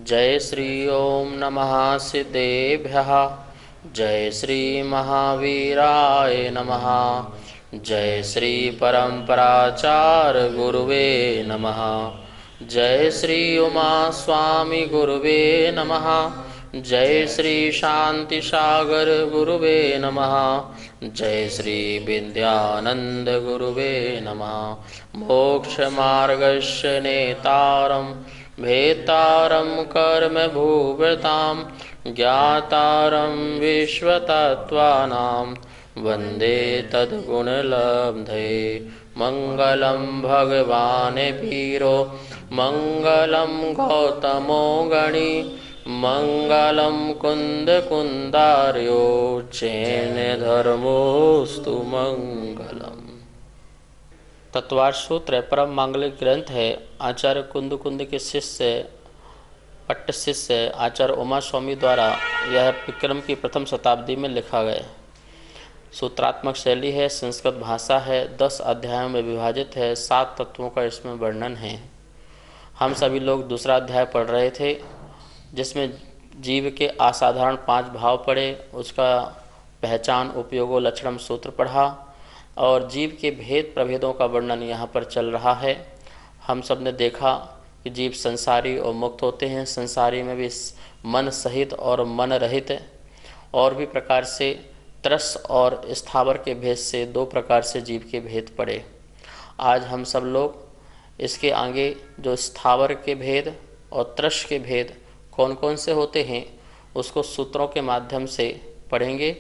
जय श्री ओम नमः सिद्धेभ्यः। जय श्री महावीराय नमः। जय श्री परम्पराचार्य गुरुवे नमः। जय श्री उमा स्वामी गुरुवे नमः। जय श्री शांति सागर गुरुवे नमः। जय श्री विद्यानंद गुरुवे नमः। मोक्ष मार्गस्य नेतारं भेतारं कर्म भूभृतां ज्ञातारं विश्वतत्त्वानां वन्दे तद्गुणलब्धये। मंगलं भगवान् वीरो मंगलं गौतमो गणी मंगलं कुंदकुंदार्यो चैन धर्मोस्तु मंगलम्। तत्वार्थ सूत्र परम मांगलिक ग्रंथ है। आचार्य कुंद के शिष्य पट्ट शिष्य आचार्य उमा स्वामी द्वारा यह विक्रम की प्रथम शताब्दी में लिखा गया। सूत्रात्मक शैली है, संस्कृत भाषा है, 10 अध्यायों में विभाजित है, 7 तत्वों का इसमें वर्णन है। हम सभी लोग दूसरा अध्याय पढ़ रहे थे जिसमें जीव के असाधारण 5 भाव पढ़े, उसका पहचान उपयोगो लक्षणम सूत्र पढ़ा और जीव के भेद प्रभेदों का वर्णन यहाँ पर चल रहा है। हम सब ने देखा कि जीव संसारी और मुक्त होते हैं। संसारी में भी मन सहित और मन रहित और भी प्रकार से त्रस और स्थावर के भेद से 2 प्रकार से जीव के भेद पड़े। आज हम सब लोग इसके आगे जो स्थावर के भेद और त्रस के भेद कौन कौन से होते हैं उसको सूत्रों के माध्यम से पढ़ेंगे,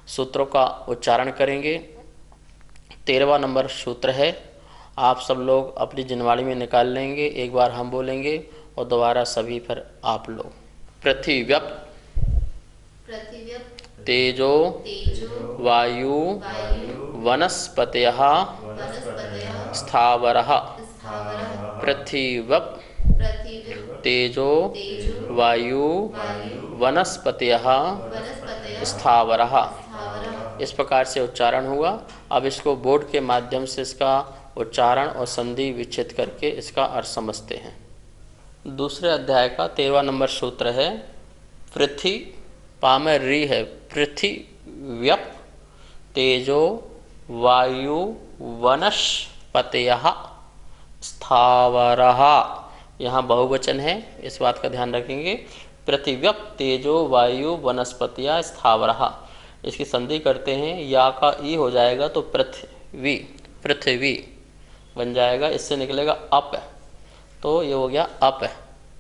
सूत्रों का उच्चारण करेंगे। 13वां नंबर सूत्र है। आप सब लोग अपनी जिनवाणी में निकाल लेंगे। एक बार हम बोलेंगे और दोबारा सभी पर आप लोग। पृथिव्यप तेजो वायु वनस्पतयः स्थावरः। पृथिव्यप तेजो वायु वनस्पतयः स्थावरः। इस प्रकार से उच्चारण हुआ। अब इसको बोर्ड के माध्यम से इसका उच्चारण और संधि विच्छेद करके इसका अर्थ समझते हैं। दूसरे अध्याय का 13वां नंबर सूत्र है। पृथ्वी पा में री है। पृथिव्यप तेजो वायु वनस्पतयः स्थावरः। यहाँ बहुवचन है, इस बात का ध्यान रखेंगे। पृथिव्यप तेजो वायु वनस्पतयः स्थावरः। इसकी संधि करते हैं, या का ई हो जाएगा तो पृथ्वी पृथ्वी बन जाएगा। इससे निकलेगा अप, तो ये हो गया अप।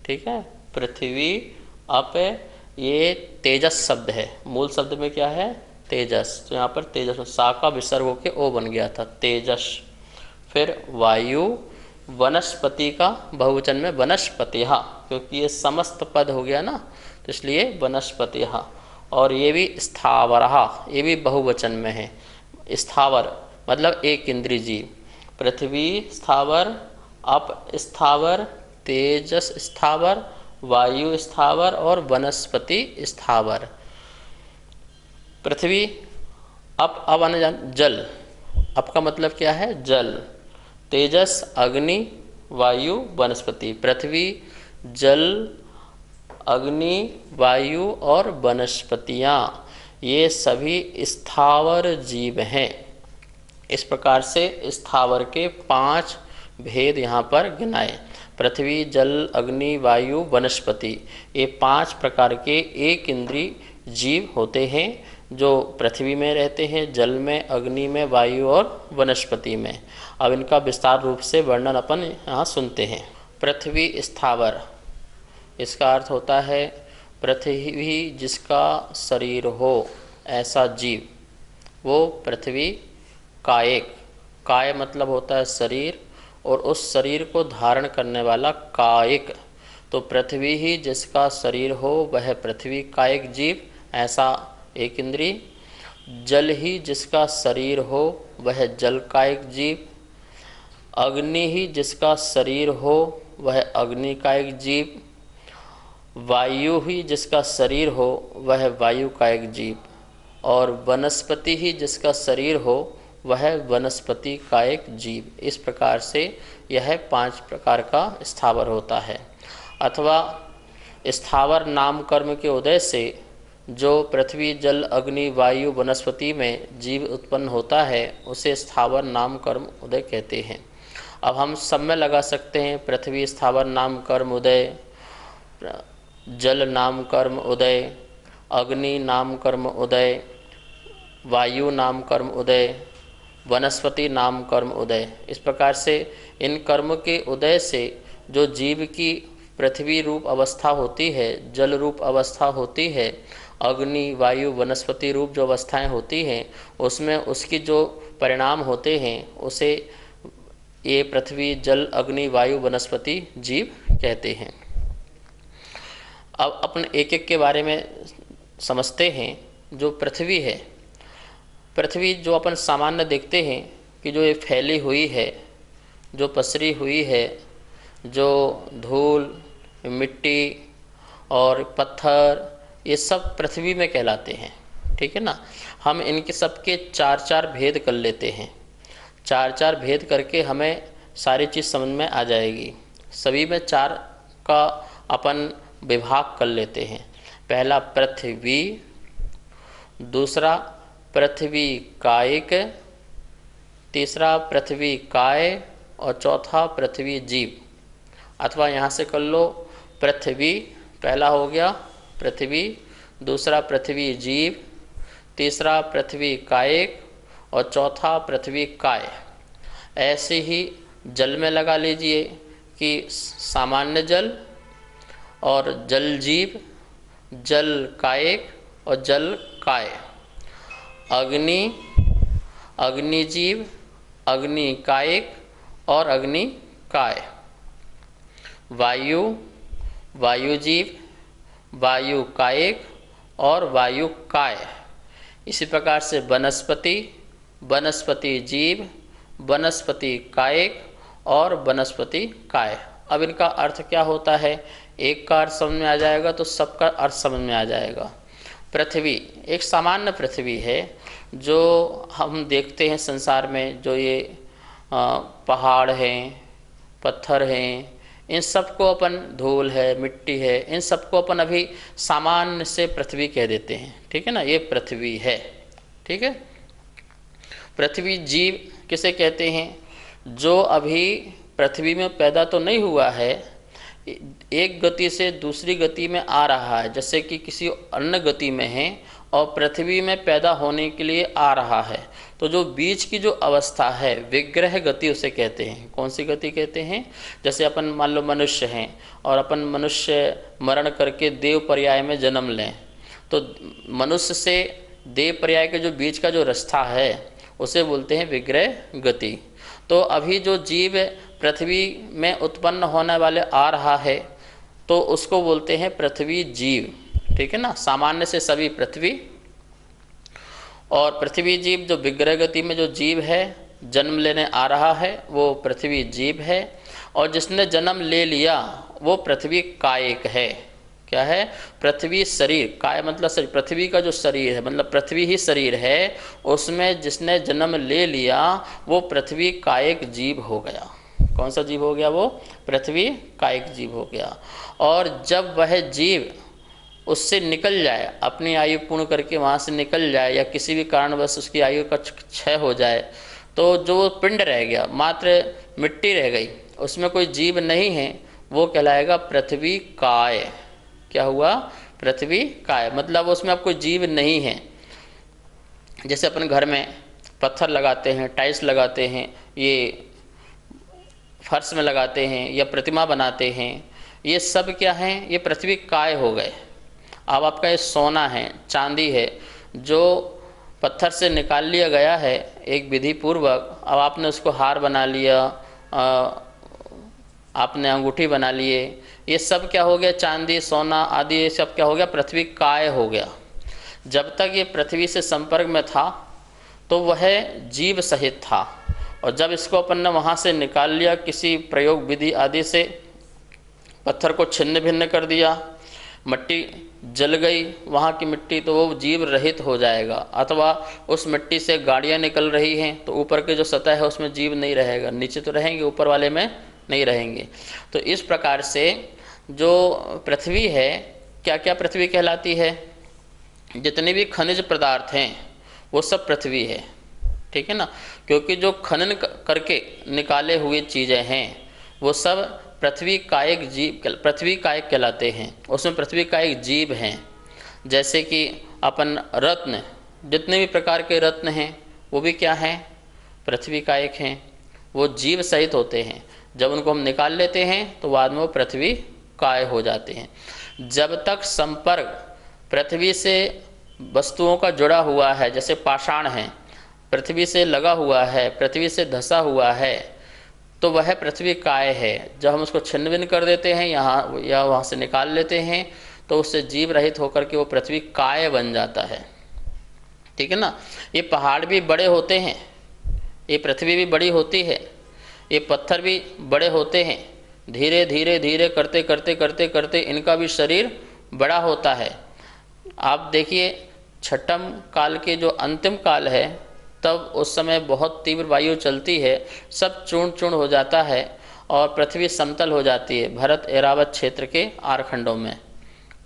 ठीक है, पृथ्वी अप। ये तेजस शब्द है। मूल शब्द में क्या है? तेजस। तो यहाँ पर तेजस सा का विसर्ग होके ओ बन गया था, तेजस। फिर वायु वनस्पति का बहुवचन में वनस्पतिहा, क्योंकि ये समस्त पद हो गया ना, तो इसलिए वनस्पतिहा। और ये भी स्थावरहा, ये भी बहुवचन में है। स्थावर मतलब एक इंद्रिय जीव। पृथ्वी स्थावर, अप स्थावर, तेजस स्थावर, वायु स्थावर और वनस्पति स्थावर। पृथ्वी अप आने जल, अप का मतलब क्या है? जल। तेजस अग्नि, वायु वनस्पति। पृथ्वी जल अग्नि वायु और वनस्पतियाँ, ये सभी स्थावर जीव हैं। इस प्रकार से स्थावर के 5 भेद यहाँ पर गिनाए। पृथ्वी जल अग्नि वायु वनस्पति, ये 5 प्रकार के एक इंद्रिय जीव होते हैं जो पृथ्वी में रहते हैं, जल में, अग्नि में, वायु और वनस्पति में। अब इनका विस्तार रूप से वर्णन अपन यहाँ सुनते हैं। पृथ्वी स्थावर, इसका अर्थ होता है पृथ्वी जिसका शरीर हो ऐसा जीव, वो पृथ्वी कायिक। काय मतलब होता है शरीर, और उस शरीर को धारण करने वाला कायिक। तो पृथ्वी ही जिसका शरीर हो वह पृथ्वी कायिक जीव, ऐसा एक इंद्रिय। जल ही जिसका शरीर हो वह जल कायिक जीव। अग्नि ही जिसका शरीर हो वह अग्नि कायिक जीव। वायु ही जिसका शरीर हो वह वायु कायिक जीव। और वनस्पति ही जिसका शरीर हो वह वनस्पति कायिक जीव। इस प्रकार से यह 5 प्रकार का स्थावर होता है। अथवा स्थावर नाम कर्म के उदय से जो पृथ्वी जल अग्नि वायु वनस्पति में जीव उत्पन्न होता है उसे स्थावर नाम कर्म उदय कहते हैं। अब हम सब में लगा सकते हैं, पृथ्वी स्थावर नाम कर्म उदय, जल नाम कर्म उदय, अग्नि नाम कर्म उदय, वायु नाम कर्म उदय, वनस्पति नाम कर्म उदय। इस प्रकार से इन कर्म के उदय से जो जीव की पृथ्वी रूप अवस्था होती है, जल रूप अवस्था होती है, अग्नि वायु वनस्पति रूप जो अवस्थाएं होती हैं, उसमें उसकी जो परिणाम होते हैं उसे ये पृथ्वी जल अग्नि वायु वनस्पति जीव कहते हैं। अब अपन एक एक के बारे में समझते हैं। जो पृथ्वी है, पृथ्वी जो अपन सामान्य देखते हैं कि जो ये फैली हुई है, जो पसरी हुई है, जो धूल मिट्टी और पत्थर, ये सब पृथ्वी में कहलाते हैं। ठीक है ना। हम इनके सबके चार चार भेद कर लेते हैं। चार चार भेद करके हमें सारी चीज़ समझ में आ जाएगी। सभी में चार का अपन विभाग कर लेते हैं। पहला पृथ्वी, दूसरा पृथ्वी कायिक, तीसरा पृथ्वी काय और चौथा पृथ्वी जीव। अथवा यहाँ से कर लो, पृथ्वी पहला हो गया पृथ्वी, दूसरा पृथ्वी जीव, तीसरा पृथ्वी कायिक और चौथा पृथ्वी काय। ऐसे ही जल में लगा लीजिए कि सामान्य जल और जल जीव, जल कायिक और जल काय, अग्नि, अग्नि जीव, अग्नि कायिक और अग्नि काय, वायु, वायु जीव, वायु कायिक और वायु काय। इसी प्रकार से वनस्पति, वनस्पति जीव, वनस्पति कायिक और वनस्पति काय। अब इनका अर्थ क्या होता है, एक का अर्थ समझ में आ जाएगा तो सबका अर्थ समझ में आ जाएगा। पृथ्वी एक सामान्य पृथ्वी है जो हम देखते हैं संसार में, जो ये पहाड़ हैं, पत्थर हैं, इन सबको अपन, धूल है, मिट्टी है, इन सबको अपन अभी सामान्य से पृथ्वी कह देते हैं। ठीक है ना, ये पृथ्वी है। ठीक है। पृथ्वी जीव किसे कहते हैं, जो अभी पृथ्वी में पैदा तो नहीं हुआ है, एक गति से दूसरी गति में आ रहा है, जैसे कि किसी अन्य गति में है और पृथ्वी में पैदा होने के लिए आ रहा है। तो जो बीच की जो अवस्था है, विग्रह गति उसे कहते हैं। कौन सी गति कहते हैं, जैसे अपन मान लो मनुष्य हैं और अपन मनुष्य मरण करके देव पर्याय में जन्म लें, तो मनुष्य से देव पर्याय के जो बीच का जो रास्ता है उसे बोलते हैं विग्रह गति। तो अभी जो जीव पृथ्वी में उत्पन्न होने वाले आ रहा है तो उसको बोलते हैं पृथ्वी जीव। ठीक है ना, सामान्य से सभी पृथ्वी। और पृथ्वी जीव जो विग्रह गति में जो जीव है, जन्म लेने आ रहा है, वो पृथ्वी जीव है। और जिसने जन्म ले लिया वो पृथ्वी कायिक है। क्या है, पृथ्वी शरीर, काय मतलब शरीर, पृथ्वी का जो शरीर है मतलब पृथ्वी ही शरीर है, उसमें जिसने जन्म ले लिया वो पृथ्वी कायिक जीव हो गया। कौन सा जीव हो गया, वो पृथ्वी कायिक जीव हो गया। और जब वह जीव उससे निकल जाए, अपनी आयु पूर्ण करके वहाँ से निकल जाए, या किसी भी कारणवश उसकी आयु का क्षय हो जाए, तो जो पिंड रह गया, मात्र मिट्टी रह गई, उसमें कोई जीव नहीं है, वो कहलाएगा पृथ्वी काय। क्या हुआ, पृथ्वी काय, मतलब उसमें अब कोई जीव नहीं है। जैसे अपन घर में पत्थर लगाते हैं, टाइल्स लगाते हैं, ये फर्श में लगाते हैं या प्रतिमा बनाते हैं, ये सब क्या हैं, ये पृथ्वी काय हो गए। अब आपका ये सोना है, चांदी है, जो पत्थर से निकाल लिया गया है एक विधि पूर्वक, अब आपने उसको हार बना लिया, आपने अंगूठी बना लिए, ये सब क्या हो गया, चांदी सोना आदि ये सब क्या हो गया, पृथ्वी काय हो गया। जब तक ये पृथ्वी से संपर्क में था तो वह जीव सहित था, और जब इसको अपन ने वहाँ से निकाल लिया किसी प्रयोग विधि आदि से, पत्थर को छिन्न भिन्न कर दिया, मिट्टी जल गई वहाँ की मिट्टी, तो वो जीव रहित हो जाएगा। अथवा उस मिट्टी से गाड़ियाँ निकल रही हैं तो ऊपर की जो सतह है उसमें जीव नहीं रहेगा, नीचे तो रहेंगे, ऊपर वाले में नहीं रहेंगे। तो इस प्रकार से जो पृथ्वी है, क्या क्या पृथ्वी कहलाती है? जितने भी खनिज पदार्थ हैं वो सब पृथ्वी है, ठीक है ना। क्योंकि जो खनन करके निकाले हुए चीज़ें हैं वो सब पृथ्वी कायिक जीव, पृथ्वी कायिक कहलाते हैं। उसमें पृथ्वी कायिक जीव हैं। जैसे कि अपन रत्न, जितने भी प्रकार के रत्न हैं वो भी क्या हैं? पृथ्वी कायिक हैं। वो जीव सहित होते हैं। जब उनको हम निकाल लेते हैं तो बाद में वो पृथ्वी काय हो जाते हैं। जब तक संपर्क पृथ्वी से वस्तुओं का जुड़ा हुआ है, जैसे पाषाण है, पृथ्वी से लगा हुआ है, पृथ्वी से धंसा हुआ है, तो वह पृथ्वी काय है। जब हम उसको छिन्न भिन्न कर देते हैं यहाँ या वहाँ से निकाल लेते हैं तो उससे जीव रहित होकर के वो पृथ्वी काय बन जाता है, ठीक है ना। ये पहाड़ भी बड़े होते हैं, ये पृथ्वी भी बड़ी होती है, ये पत्थर भी बड़े होते हैं। धीरे धीरे धीरे करते करते करते करते इनका भी शरीर बड़ा होता है। आप देखिए छठम काल के जो अंतिम काल है, तब उस समय बहुत तीव्र वायु चलती है, सब चूर्ण चूर्ण हो जाता है और पृथ्वी समतल हो जाती है भरत एरावत क्षेत्र के आरखंडों में,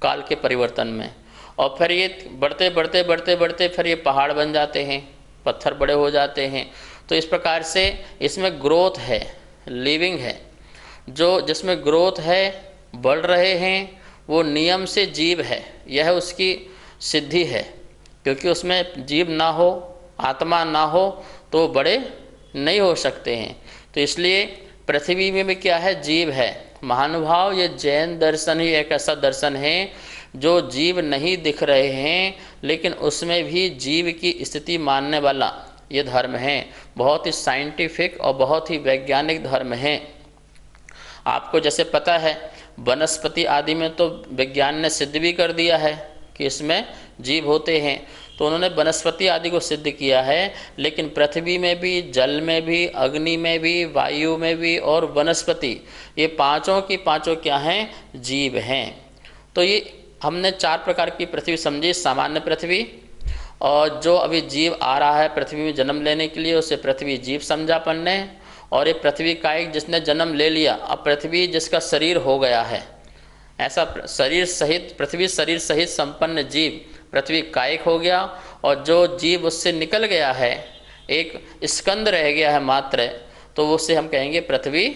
काल के परिवर्तन में। और फिर ये बढ़ते बढ़ते बढ़ते बढ़ते फिर ये पहाड़ बन जाते हैं, पत्थर बड़े हो जाते हैं। तो इस प्रकार से इसमें ग्रोथ है, लिविंग है। जो जिसमें ग्रोथ है, बढ़ रहे हैं, वो नियम से जीव है, यह उसकी सिद्धि है। क्योंकि उसमें जीव ना हो, आत्मा ना हो तो बड़े नहीं हो सकते हैं। तो इसलिए पृथ्वी में भी क्या है? जीव है। महानुभाव, ये जैन दर्शन ही एक ऐसा दर्शन है जो जीव नहीं दिख रहे हैं लेकिन उसमें भी जीव की स्थिति मानने वाला ये धर्म है। बहुत ही साइंटिफिक और बहुत ही वैज्ञानिक धर्म है। आपको जैसे पता है वनस्पति आदि में तो विज्ञान ने सिद्ध भी कर दिया है कि इसमें जीव होते हैं, तो उन्होंने वनस्पति आदि को सिद्ध किया है। लेकिन पृथ्वी में भी, जल में भी, अग्नि में भी, वायु में भी और वनस्पति, ये पांचों की पांचों क्या हैं? जीव हैं। तो ये हमने चार प्रकार की पृथ्वी समझी। सामान्य पृथ्वी, और जो अभी जीव आ रहा है पृथ्वी में जन्म लेने के लिए उसे पृथ्वी जीव समझा अपन ने। और ये पृथ्वी कायिक जिसने जन्म ले लिया, अब पृथ्वी जिसका शरीर हो गया है, ऐसा शरीर सहित, पृथ्वी शरीर सहित संपन्न जीव पृथ्वी कायिक हो गया। और जो जीव उससे निकल गया है, एक स्कंद रह गया है मात्र, तो उसे हम कहेंगे पृथ्वी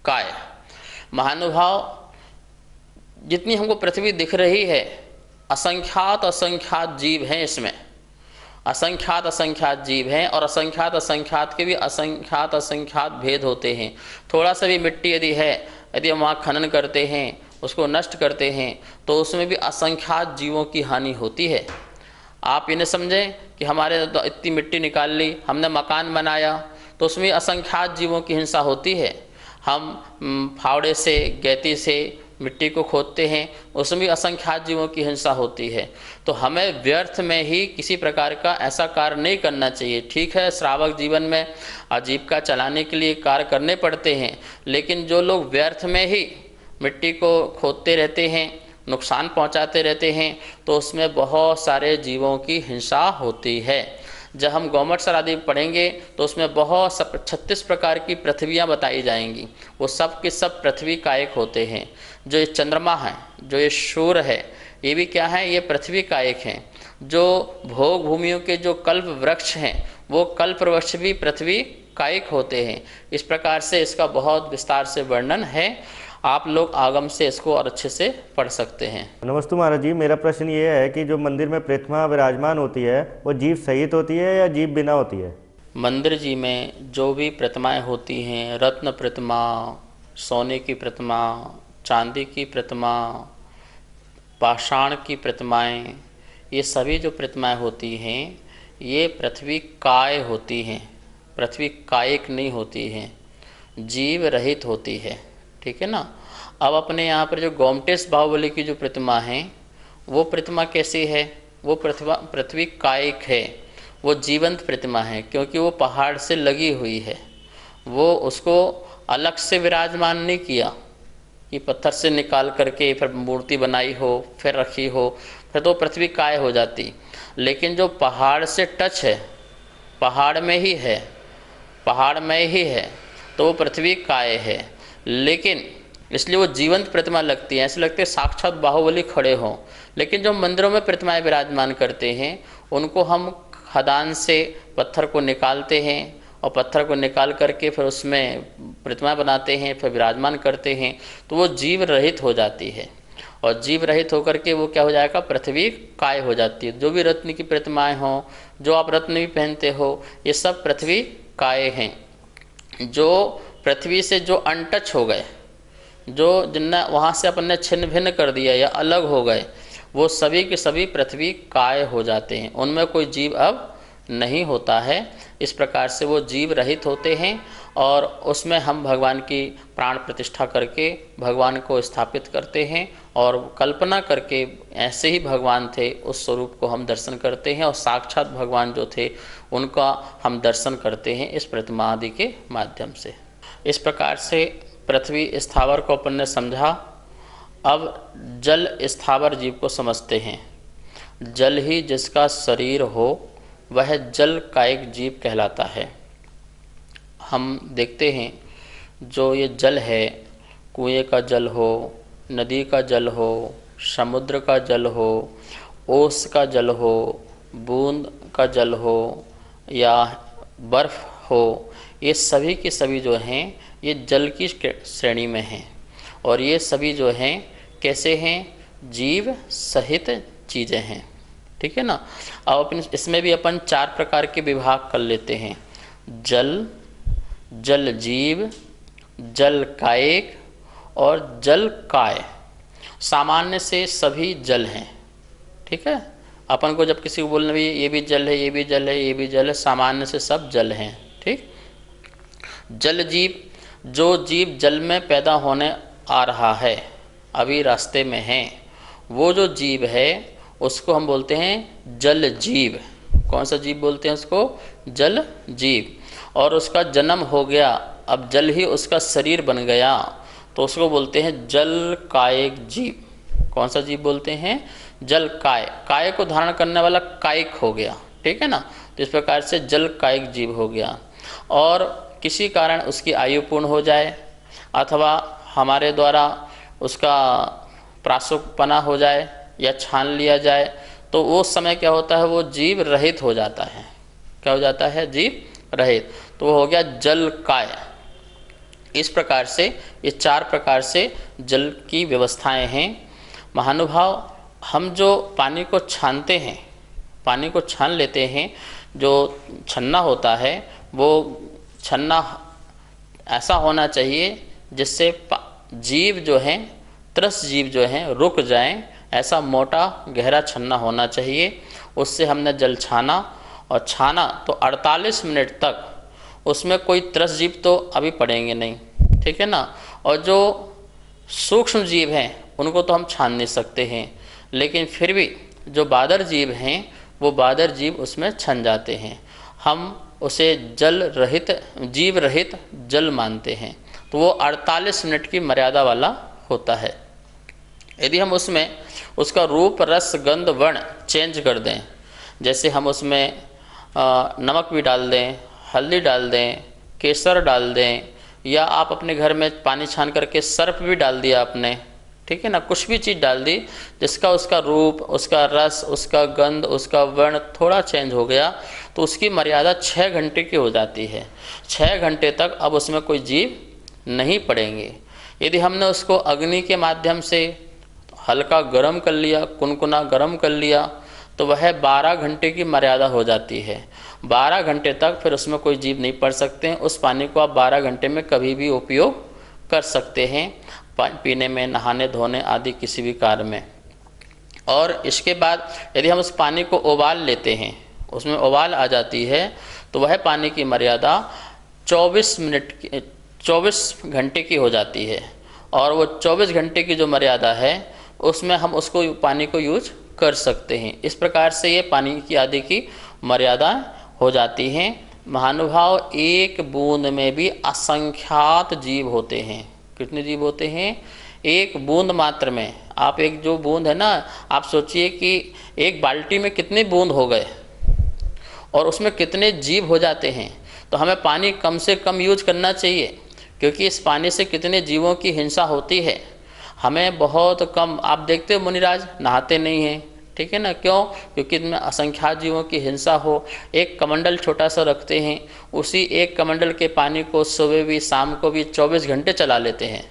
काय। महानुभाव, जितनी हमको पृथ्वी दिख रही है, असंख्यात असंख्यात जीव हैं इसमें, असंख्यात असंख्यात जीव हैं। और असंख्यात असंख्यात के भी असंख्यात असंख्यात भेद होते हैं। थोड़ा सा भी मिट्टी यदि है, यदि हम वहाँ खनन करते हैं, उसको नष्ट करते हैं, तो उसमें भी असंख्यात जीवों की हानि होती है। आप ये न समझें कि हमारे तो इतनी मिट्टी निकाल ली, हमने मकान बनाया, तो उसमें असंख्यात जीवों की हिंसा होती है। हम फावड़े से, गैती से मिट्टी को खोदते हैं, उसमें भी असंख्यात जीवों की हिंसा होती है। तो हमें व्यर्थ में ही किसी प्रकार का ऐसा कार्य नहीं करना चाहिए। ठीक है, श्रावक जीवन में आजीविका चलाने के लिए कार्य करने पड़ते हैं, लेकिन जो लोग व्यर्थ में ही मिट्टी को खोदते रहते हैं, नुकसान पहुंचाते रहते हैं, तो उसमें बहुत सारे जीवों की हिंसा होती है। जब हम गौमटसर आदि पढ़ेंगे तो उसमें बहुत 36 प्रकार की पृथ्वियाँ बताई जाएंगी। वो सब के सब पृथ्वी कायिक होते हैं। जो ये चंद्रमा है, जो ये सूर्य है, ये भी क्या है? ये पृथ्वी कायिक हैं। जो भोग भूमियों के जो कल्प वृक्ष हैं, वो कल्प वृक्ष भी पृथ्वी कायिक होते हैं। इस प्रकार से इसका बहुत विस्तार से वर्णन है। आप लोग आगम से इसको और अच्छे से पढ़ सकते हैं। नमस्ते महाराज जी, मेरा प्रश्न ये है कि जो मंदिर में प्रतिमा विराजमान होती है वो जीव सहित होती है या जीव बिना होती है? मंदिर जी में जो भी प्रतिमाएं होती हैं, रत्न प्रतिमा, सोने की प्रतिमा, चांदी की प्रतिमा, पाषाण की प्रतिमाएं, ये सभी जो प्रतिमाएं होती हैं ये पृथ्वी काय होती हैं, पृथ्वी कायिक नहीं होती हैं, जीव रहित होती है। ठीक है ना। अब अपने यहाँ पर जो गोमटेश बाहुबली की जो प्रतिमा है, वो प्रतिमा कैसी है? वो पृथ्वी कायिक है, वो जीवंत प्रतिमा है, क्योंकि वो पहाड़ से लगी हुई है। वो उसको अलग से विराजमान नहीं किया कि पत्थर से निकाल करके फिर मूर्ति बनाई हो, फिर रखी हो, फिर तो पृथ्वी काय हो जाती। लेकिन जो पहाड़ से टच है, पहाड़ में ही है, पहाड़ में ही है, तो वो पृथ्वी काय है। लेकिन इसलिए वो जीवंत प्रतिमा लगती है, ऐसे लगते हैं साक्षात बाहुबली खड़े हों। लेकिन जो मंदिरों में प्रतिमाएं विराजमान करते हैं उनको हम खदान से पत्थर को निकालते हैं और पत्थर को निकाल करके फिर उसमें प्रतिमा बनाते हैं, फिर विराजमान करते हैं, तो वो जीव रहित हो जाती है। और जीव रहित होकर के वो क्या हो जाएगा, पृथ्वी काय हो जाती है। जो भी रत्न की प्रतिमाएं हों, जो आप रत्न भी पहनते हो, ये सब पृथ्वी काय हैं। जो पृथ्वी से जो अनटच हो गए, जो जिनने वहाँ से अपन ने छिन्न भिन्न कर दिया या अलग हो गए, वो सभी के सभी पृथ्वी काय हो जाते हैं, उनमें कोई जीव अब नहीं होता है। इस प्रकार से वो जीव रहित होते हैं और उसमें हम भगवान की प्राण प्रतिष्ठा करके भगवान को स्थापित करते हैं और कल्पना करके ऐसे ही भगवान थे उस स्वरूप को हम दर्शन करते हैं और साक्षात भगवान जो थे उनका हम दर्शन करते हैं इस प्रतिमा आदि के माध्यम से। इस प्रकार से पृथ्वी स्थावर को अपन ने समझा। अब जल स्थावर जीव को समझते हैं। जल ही जिसका शरीर हो वह जल कायिक जीव कहलाता है। हम देखते हैं जो ये जल है, कुएं का जल हो, नदी का जल हो, समुद्र का जल हो, ओस का जल हो, बूंद का जल हो या बर्फ हो, ये सभी के सभी जो हैं ये जल की श्रेणी में हैं। और ये सभी जो हैं कैसे हैं, जीव सहित चीज़ें हैं। ठीक है ना। अब अपन इसमें भी अपन 4 प्रकार के विभाग कर लेते हैं, जल, जल जीव, जल कायिक और जल काय। सामान्य से सभी जल हैं। ठीक है। अपन को जब किसी को बोलना भी ये भी जल है, ये भी जल है, ये भी जल है, सामान्य से सब जल हैं। ठीक। जल जीव, जो जीव जल में पैदा होने आ रहा है, अभी रास्ते में है, वो जो जीव है उसको हम बोलते हैं जल जीव। कौन सा जीव बोलते हैं उसको, जल जीव। और उसका जन्म हो गया, अब जल ही उसका शरीर बन गया, तो उसको बोलते हैं जल कायिक जीव। कौन सा जीव बोलते हैं, जल काय। काय को धारण करने वाला कायिक हो गया। ठीक है ना। तो इस प्रकार से जल कायिक जीव हो गया। और किसी कारण उसकी आयु पूर्ण हो जाए अथवा हमारे द्वारा उसका प्रासुकपना हो जाए या छान लिया जाए, तो वो समय क्या होता है, वो जीव रहित हो जाता है। क्या हो जाता है, जीव रहित। तो वो हो गया जल काय। इस प्रकार से ये 4 प्रकार से जल की व्यवस्थाएं हैं। महानुभाव, हम जो पानी को छानते हैं, पानी को छान लेते हैं, जो छन्ना होता है वो छन्ना ऐसा होना चाहिए जिससे जीव जो हैं, त्रस जीव जो हैं रुक जाएं, ऐसा मोटा गहरा छन्ना होना चाहिए। उससे हमने जल छाना और छाना तो 48 मिनट तक उसमें कोई त्रस जीव तो अभी पड़ेंगे नहीं। ठीक है ना। और जो सूक्ष्म जीव हैं उनको तो हम छान नहीं सकते हैं, लेकिन फिर भी जो बादर जीव हैं वो बादर जीव उसमें छन जाते हैं। हम उसे जल रहित, जीव रहित जल मानते हैं। तो वो 48 मिनट की मर्यादा वाला होता है। यदि हम उसमें उसका रूप, रस, गंध, वर्ण चेंज कर दें, जैसे हम उसमें नमक भी डाल दें, हल्दी डाल दें, केसर डाल दें, या आप अपने घर में पानी छान करके सर्फ भी डाल दिया आपने, ठीक है ना, कुछ भी चीज़ डाल दी जिसका उसका रूप, उसका रस, उसका गंध, उसका वर्ण थोड़ा चेंज हो गया, तो उसकी मर्यादा 6 घंटे की हो जाती है। 6 घंटे तक अब उसमें कोई जीव नहीं पड़ेंगे। यदि हमने उसको अग्नि के माध्यम से हल्का गर्म कर लिया, कुनकुना गर्म कर लिया, तो वह 12 घंटे की मर्यादा हो जाती है। 12 घंटे तक फिर उसमें कोई जीव नहीं पड़ सकते हैं। उस पानी को आप 12 घंटे में कभी भी उपयोग कर सकते हैं, पीने में, नहाने धोने आदि किसी भी कार्य में। और इसके बाद यदि हम उस पानी को उबाल लेते हैं, उसमें उबाल आ जाती है, तो वह पानी की मर्यादा 24 घंटे की हो जाती है। और वो 24 घंटे की जो मर्यादा है उसमें हम उसको पानी को यूज कर सकते हैं। इस प्रकार से ये पानी की आदि की मर्यादा हो जाती हैं। महानुभाव, एक बूंद में भी असंख्यात जीव होते हैं। कितने जीव होते हैं? एक बूंद मात्र में। आप एक जो बूंद है ना, आप सोचिए कि एक बाल्टी में कितने बूंद हो गए और उसमें कितने जीव हो जाते हैं। तो हमें पानी कम से कम यूज करना चाहिए, क्योंकि इस पानी से कितने जीवों की हिंसा होती है। हमें बहुत कम, आप देखते हो मुनिराज नहाते नहीं हैं, ठीक है ना, क्यों? क्योंकि इसमें असंख्यात जीवों की हिंसा हो। एक कमंडल छोटा सा रखते हैं, उसी एक कमंडल के पानी को सुबह भी शाम को भी 24 घंटे चला लेते हैं,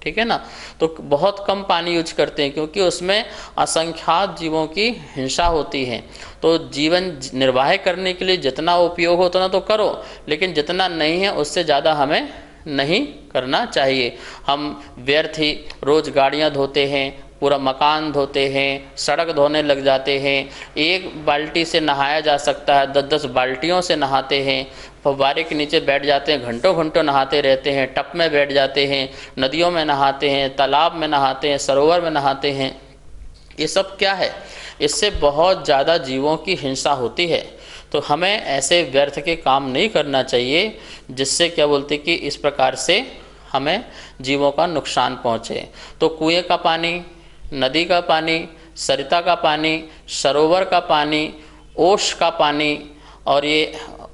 ठीक है ना। तो बहुत कम पानी यूज करते हैं क्योंकि उसमें असंख्यात जीवों की हिंसा होती है। तो जीवन निर्वाह करने के लिए जितना उपयोग हो उतना तो करो, लेकिन जितना नहीं है उससे ज़्यादा हमें नहीं करना चाहिए। हम व्यर्थ ही रोज़ गाड़ियाँ धोते हैं, पूरा मकान धोते हैं, सड़क धोने लग जाते हैं। एक बाल्टी से नहाया जा सकता है, 10-10 बाल्टियों से नहाते हैं। फव्वारे के नीचे बैठ जाते हैं, घंटों घंटों नहाते रहते हैं, टब में बैठ जाते हैं, नदियों में नहाते हैं, तालाब में नहाते हैं, सरोवर में नहाते हैं। ये सब क्या है? इससे बहुत ज़्यादा जीवों की हिंसा होती है। तो हमें ऐसे व्यर्थ के काम नहीं करना चाहिए जिससे क्या बोलते कि इस प्रकार से हमें जीवों का नुकसान पहुँचे। तो कुएं का पानी, नदी का पानी, सरिता का पानी, सरोवर का पानी, ओश का पानी और ये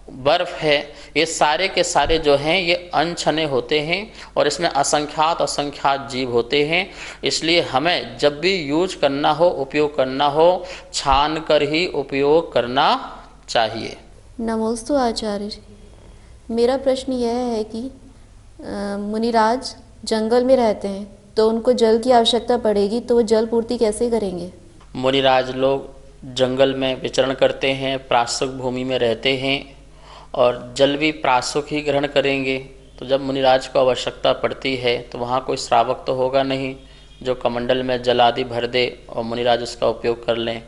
बर्फ़ है, ये सारे के सारे जो हैं ये अनछने होते हैं और इसमें असंख्यात जीव होते हैं। इसलिए हमें जब भी यूज करना हो, उपयोग करना हो, छान कर ही उपयोग करना चाहिए। नमोस्तु आचार्य जी, मेरा प्रश्न यह है कि मुनिराज जंगल में रहते हैं तो उनको जल की आवश्यकता पड़ेगी, तो वो जल पूर्ति कैसे करेंगे? मुनिराज लोग जंगल में विचरण करते हैं, प्रासुक भूमि में रहते हैं और जल भी प्रासुक ही ग्रहण करेंगे। तो जब मुनिराज को आवश्यकता पड़ती है तो वहाँ कोई श्रावक तो होगा नहीं जो कमंडल में जल आदि भर दे और मुनिराज उसका उपयोग कर लें।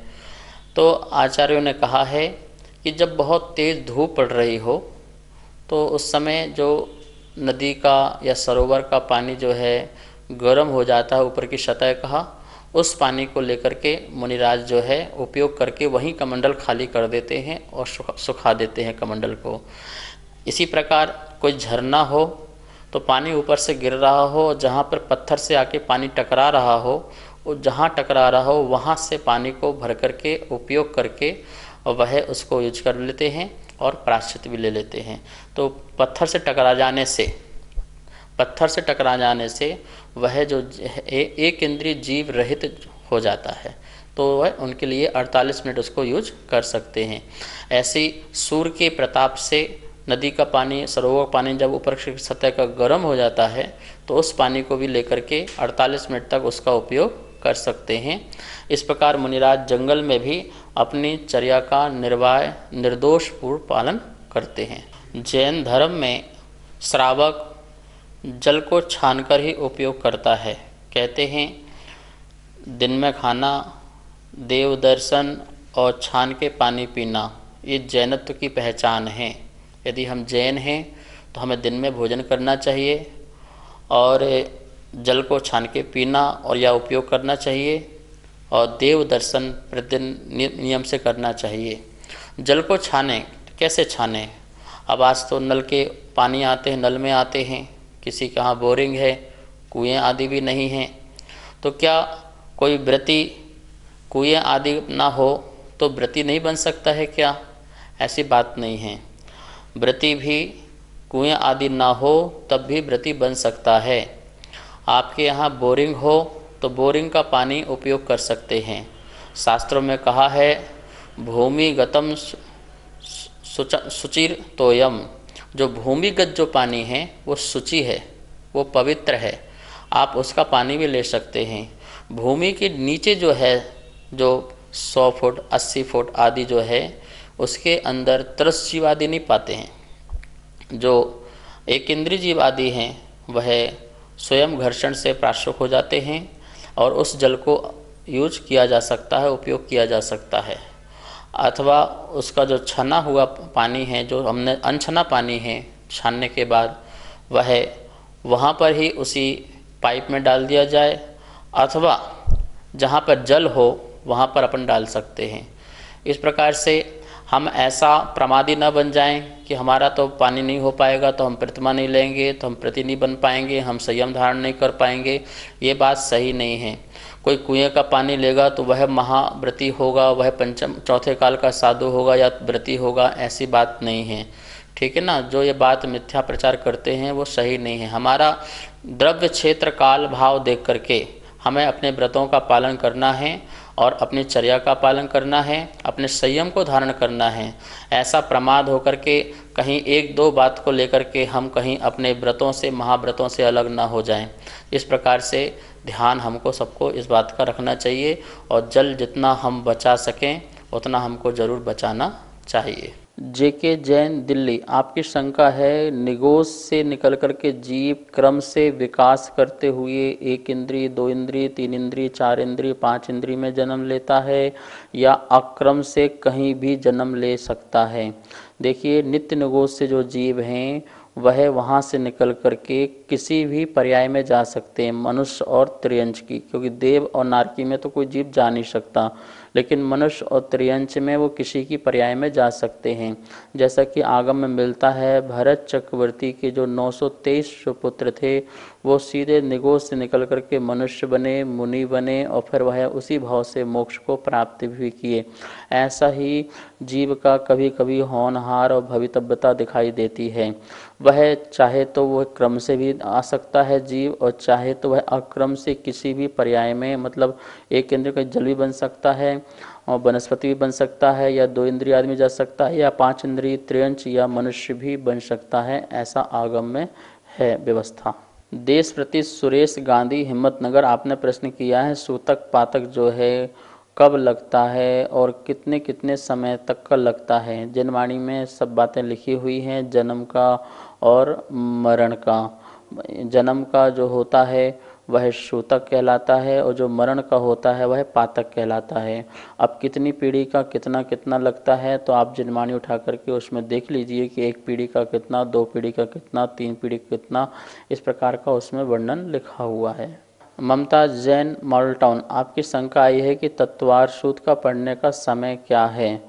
तो आचार्यों ने कहा है कि जब बहुत तेज़ धूप पड़ रही हो तो उस समय जो नदी का या सरोवर का पानी जो है गर्म हो जाता है ऊपर की सतह का, उस पानी को लेकर के मुनिराज जो है उपयोग करके वहीं कमंडल खाली कर देते हैं और सुखा देते हैं कमंडल को। इसी प्रकार कोई झरना हो तो पानी ऊपर से गिर रहा हो, जहाँ पर पत्थर से आके पानी टकरा रहा हो, वो जहाँ टकरा रहा हो वहाँ से पानी को भर करके उपयोग करके वह उसको यूज कर लेते हैं और प्रायश्चित भी ले लेते हैं। तो पत्थर से टकरा जाने से वह जो एक इंद्रिय जीव रहित हो जाता है, तो वह उनके लिए 48 मिनट उसको यूज कर सकते हैं। ऐसी सूर्य के प्रताप से नदी का पानी, सरोवर पानी जब ऊपर की सतह का गर्म हो जाता है तो उस पानी को भी लेकर के 48 मिनट तक उसका उपयोग कर सकते हैं। इस प्रकार मुनिराज जंगल में भी अपनी चर्या का निर्दोष पूर्व पालन करते हैं। जैन धर्म में श्रावक जल को छानकर ही उपयोग करता है। कहते हैं दिन में खाना, देव दर्शन और छान के पानी पीना, ये जैनत्व की पहचान है। यदि हम जैन हैं तो हमें दिन में भोजन करना चाहिए और जल को छान के पीना और या उपयोग करना चाहिए और देव दर्शन प्रतिदिन नियम से करना चाहिए। जल को कैसे छाने? अब आज तो नल के पानी आते हैं, नल में आते हैं, किसी के यहाँ बोरिंग है, कुएं आदि भी नहीं हैं। तो क्या कोई व्रती कुएं आदि ना हो तो व्रती नहीं बन सकता है क्या? ऐसी बात नहीं है। व्रती भी कुएं आदि ना हो तब भी व्रती बन सकता है। आपके यहाँ बोरिंग हो तो बोरिंग का पानी उपयोग कर सकते हैं। शास्त्रों में कहा है भूमिगतम शुचिर तोयम, जो भूमिगत जो पानी है वो शुचि है, वो पवित्र है, आप उसका पानी भी ले सकते हैं। भूमि के नीचे जो है, जो 100 फुट 80 फुट आदि जो है, उसके अंदर तरस जीव आदि नहीं पाते हैं। जो एक इंद्रिय जीव आदि हैं वह स्वयं घर्षण से प्राशुक हो जाते हैं और उस जल को यूज किया जा सकता है, उपयोग किया जा सकता है। अथवा उसका जो छना हुआ पानी है, जो हमने अनछना पानी है छानने के बाद, वह वहाँ पर ही उसी पाइप में डाल दिया जाए, अथवा जहाँ पर जल हो वहाँ पर अपन डाल सकते हैं। इस प्रकार से हम ऐसा प्रमादी न बन जाएं कि हमारा तो पानी नहीं हो पाएगा तो हम प्रतिमा नहीं लेंगे, तो हम प्रति नहीं बन पाएंगे, हम संयम धारण नहीं कर पाएंगे। ये बात सही नहीं है। कोई कुएं का पानी लेगा तो वह महाव्रती होगा, वह पंचम चौथे काल का साधु होगा या व्रती होगा, ऐसी बात नहीं है। ठीक है ना। जो ये बात मिथ्या प्रचार करते हैं वो सही नहीं है। हमारा द्रव्य क्षेत्र काल भाव देख करके हमें अपने व्रतों का पालन करना है और अपनी चर्या का पालन करना है, अपने संयम को धारण करना है। ऐसा प्रमाद होकर के कहीं एक दो बात को लेकर के हम कहीं अपने व्रतों से, महाव्रतों से अलग ना हो जाएं। इस प्रकार से ध्यान हमको सबको इस बात का रखना चाहिए और जल जितना हम बचा सकें उतना हमको ज़रूर बचाना चाहिए। जेके जैन दिल्ली, आपकी शंका है निगोज से निकल करके जीव क्रम से विकास करते हुए 1 इंद्रिय, 2 इंद्रिय, 3 इंद्रिय, 4 इंद्रिय, 5 इंद्रिय में जन्म लेता है या अक्रम से कहीं भी जन्म ले सकता है। देखिए, नित्य निगोज से जो जीव हैं वह वहाँ से निकल करके किसी भी पर्याय में जा सकते हैं, मनुष्य और त्रियंच की, क्योंकि देव और नारकी में तो कोई जीव जा नहीं सकता, लेकिन मनुष्य और त्रियंच में वो किसी की पर्याय में जा सकते हैं। जैसा कि आगम में मिलता है, भरत चक्रवर्ती के जो 923 पुत्र थे वो सीधे निगोज से निकल करके मनुष्य बने, मुनि बने और फिर वह उसी भाव से मोक्ष को प्राप्त भी किए। ऐसा ही जीव का कभी कभी होनहार और भवितव्यता दिखाई देती है। वह चाहे तो वह क्रम से भी आ सकता है जीव, और चाहे तो वह अक्रम से किसी भी पर्याय में, मतलब 1 इंद्रिय का जल भी बन सकता है और वनस्पति भी बन सकता है, या 2 इंद्रिय आदमी जा सकता है, या 5 इंद्रिय त्रियंच या मनुष्य भी बन सकता है। ऐसा आगम में है व्यवस्था। देश प्रति सुरेश गांधी, हिम्मतनगर, आपने प्रश्न किया है सूतक पातक जो है कब लगता है और कितने कितने समय तक का लगता है। जनवाणी में सब बातें लिखी हुई हैं, जन्म का और मरण का। जन्म का जो होता है वह सूतक कहलाता है और जो मरण का होता है वह पातक कहलाता है। अब कितनी पीढ़ी का कितना कितना लगता है तो आप जनवाणी उठा करके उसमें देख लीजिए कि 1 पीढ़ी का कितना, 2 पीढ़ी का कितना, 3 पीढ़ी का कितना, इस प्रकार का उसमें वर्णन लिखा हुआ है। ममता जैन, मॉडल टाउन, आपकी शंका आई है कि तत्वार सूत का पढ़ने का समय क्या है।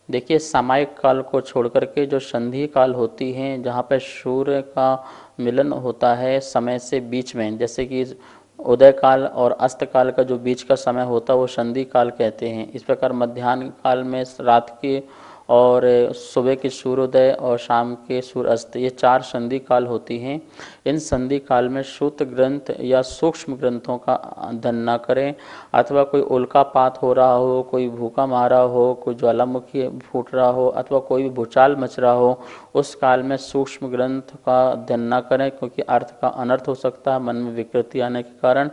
देखिए, सामायिक काल को छोड़ करके जो संधि काल होती हैं, जहाँ पर सूर्य का मिलन होता है समय से बीच में, जैसे कि उदय काल और अस्त काल का जो बीच का समय होता है वो संधि काल कहते हैं। इस प्रकार मध्याह्न काल में रात के और सुबह के सूर्योदय और शाम के सूर्य अस्त, ये 4 संधि काल होती हैं। इन संधि काल में सूत्र ग्रंथ या सूक्ष्म ग्रंथों का अध्ययन न करें, अथवा कोई उल्कापात हो रहा हो, कोई भूखा मारा हो, कोई ज्वालामुखी फूट रहा हो, अथवा कोई भी भूचाल मच रहा हो, उस काल में सूक्ष्म ग्रंथ का अध्ययन न करें, क्योंकि अर्थ का अनर्थ हो सकता है मन में विकृति आने के कारण।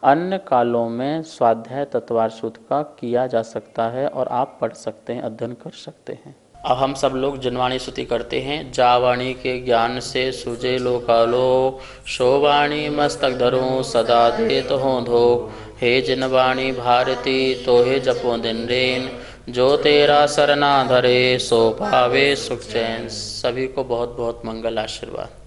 अन्य कालों में स्वाध्याय तत्वार सूत्र का किया जा सकता है और आप पढ़ सकते हैं, अध्ययन कर सकते हैं। अब हम सब लोग जनवाणी स्तुति करते हैं। जावाणी के ज्ञान से सुजे लोकालो, शोवाणी मस्तक धरो सदा देत हो धो। हे जनवाणी भारती तो हे जपो दिन रेन, जो तेरा सरना धरे सो पावे सुख चैन। सभी को बहुत बहुत मंगल आशीर्वाद।